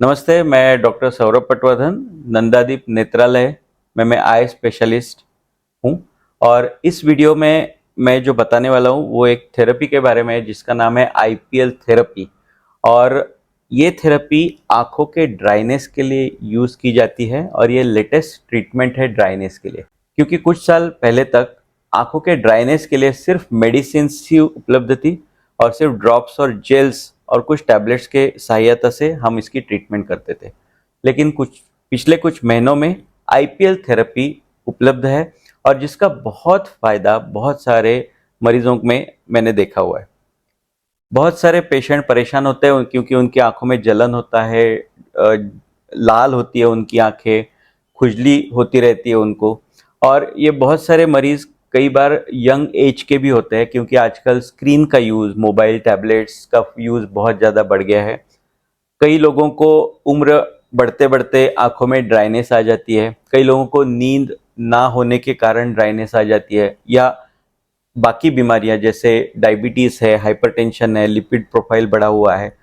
नमस्ते, मैं डॉक्टर सौरभ पटवर्धन, नंदादीप नेत्रालय में मैं आई स्पेशलिस्ट हूँ। और इस वीडियो में मैं जो बताने वाला हूँ वो एक थेरेपी के बारे में है जिसका नाम है आईपीएल थेरेपी। और ये थेरेपी आँखों के ड्राइनेस के लिए यूज़ की जाती है और ये लेटेस्ट ट्रीटमेंट है ड्राइनेस के लिए, क्योंकि कुछ साल पहले तक आँखों के ड्राइनेस के लिए सिर्फ मेडिसिन ही उपलब्ध थी और सिर्फ ड्रॉप्स और जेल्स और कुछ टैबलेट्स के सहायता से हम इसकी ट्रीटमेंट करते थे। लेकिन पिछले कुछ महीनों में आईपीएल थेरेपी उपलब्ध है और जिसका बहुत फ़ायदा बहुत सारे मरीजों में मैंने देखा हुआ है। बहुत सारे पेशेंट परेशान होते हैं क्योंकि उनकी आंखों में जलन होता है, लाल होती है उनकी आंखें, खुजली होती रहती है उनको। और ये बहुत सारे मरीज कई बार यंग एज के भी होते हैं क्योंकि आजकल स्क्रीन का यूज़, मोबाइल टैबलेट्स का यूज़ बहुत ज़्यादा बढ़ गया है। कई लोगों को उम्र बढ़ते बढ़ते आंखों में ड्राइनेस आ जाती है, कई लोगों को नींद ना होने के कारण ड्राइनेस आ जाती है, या बाकी बीमारियां जैसे डायबिटीज़ है, हाइपरटेंशन है, लिपिड प्रोफाइल बढ़ा हुआ है,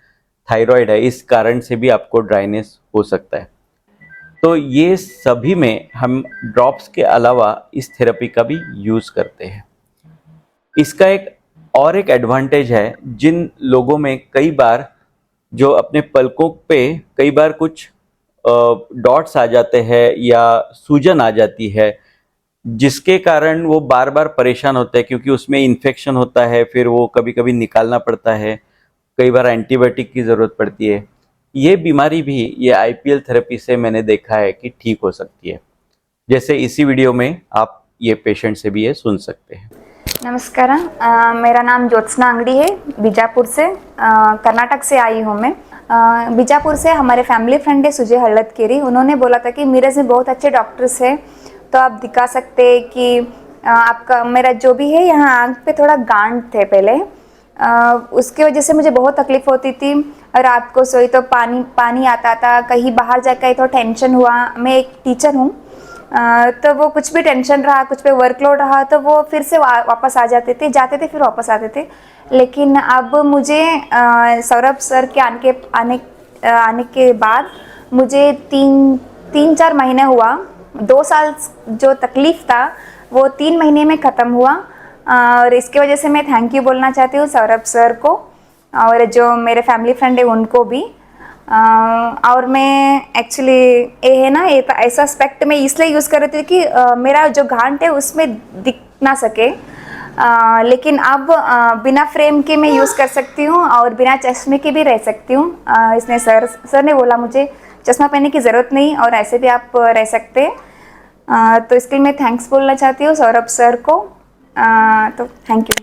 थायराइड है, इस कारण से भी आपको ड्राइनेस हो सकता है। तो ये सभी में हम ड्रॉप्स के अलावा इस थेरेपी का भी यूज़ करते हैं। इसका एक एडवांटेज है, जिन लोगों में कई बार जो अपने पलकों पे कई बार कुछ डॉट्स आ जाते हैं या सूजन आ जाती है, जिसके कारण वो बार बार परेशान होते हैं क्योंकि उसमें इन्फेक्शन होता है, फिर वो कभी कभी निकालना पड़ता है, कई बार एंटीबायोटिक की ज़रूरत पड़ती है। ये बीमारी भी ये आईपीएल थेरेपी से मैंने देखा है कि ठीक हो सकती है। जैसे इसी वीडियो में आप ये पेशेंट से भी ये सुन सकते हैं। नमस्कार। मेरा नाम ज्योत्सना अंगड़ी है, बीजापुर से, कर्नाटक से आई हूँ मैं। बीजापुर से हमारे फैमिली फ्रेंड है सुजय हल्लतकेरी, उन्होंने बोला था कि मेरे से बहुत अच्छे डॉक्टर्स हैं तो आप दिखा सकते हैं कि आपका मेरा जो भी है यहाँ आँख पे थोड़ा गांठ थे पहले, उसकी वजह से मुझे बहुत तकलीफ होती थी। रात को सोई तो पानी पानी आता था, कहीं बाहर जाकर तो टेंशन हुआ। मैं एक टीचर हूँ, तो वो कुछ भी टेंशन रहा, कुछ पे वर्कलोड रहा तो वो फिर से वापस आ जाते थे, जाते थे फिर वापस आते थे। लेकिन अब मुझे सौरभ सर के आने के बाद मुझे तीन चार महीने हुआ, 2 साल जो तकलीफ था वो 3 महीने में ख़त्म हुआ। और इसकी वजह से मैं थैंक यू बोलना चाहती हूँ सौरभ सर को और जो मेरे फैमिली फ्रेंड है उनको भी। और मैं एक्चुअली ये है ना, ये ऐसा एस्पेक्ट में इसलिए यूज़ कर रही थी कि मेरा जो गांठ है उसमें दिख ना सके, लेकिन अब बिना फ्रेम के मैं यूज़ कर सकती हूँ और बिना चश्मे के भी रह सकती हूँ। इसने सर ने बोला मुझे चश्मा पहनने की ज़रूरत नहीं और ऐसे भी आप रह सकते हैं। तो इसके लिए मैं थैंक्स बोलना चाहती हूँ सौरभ सर को। तो थैंक यू।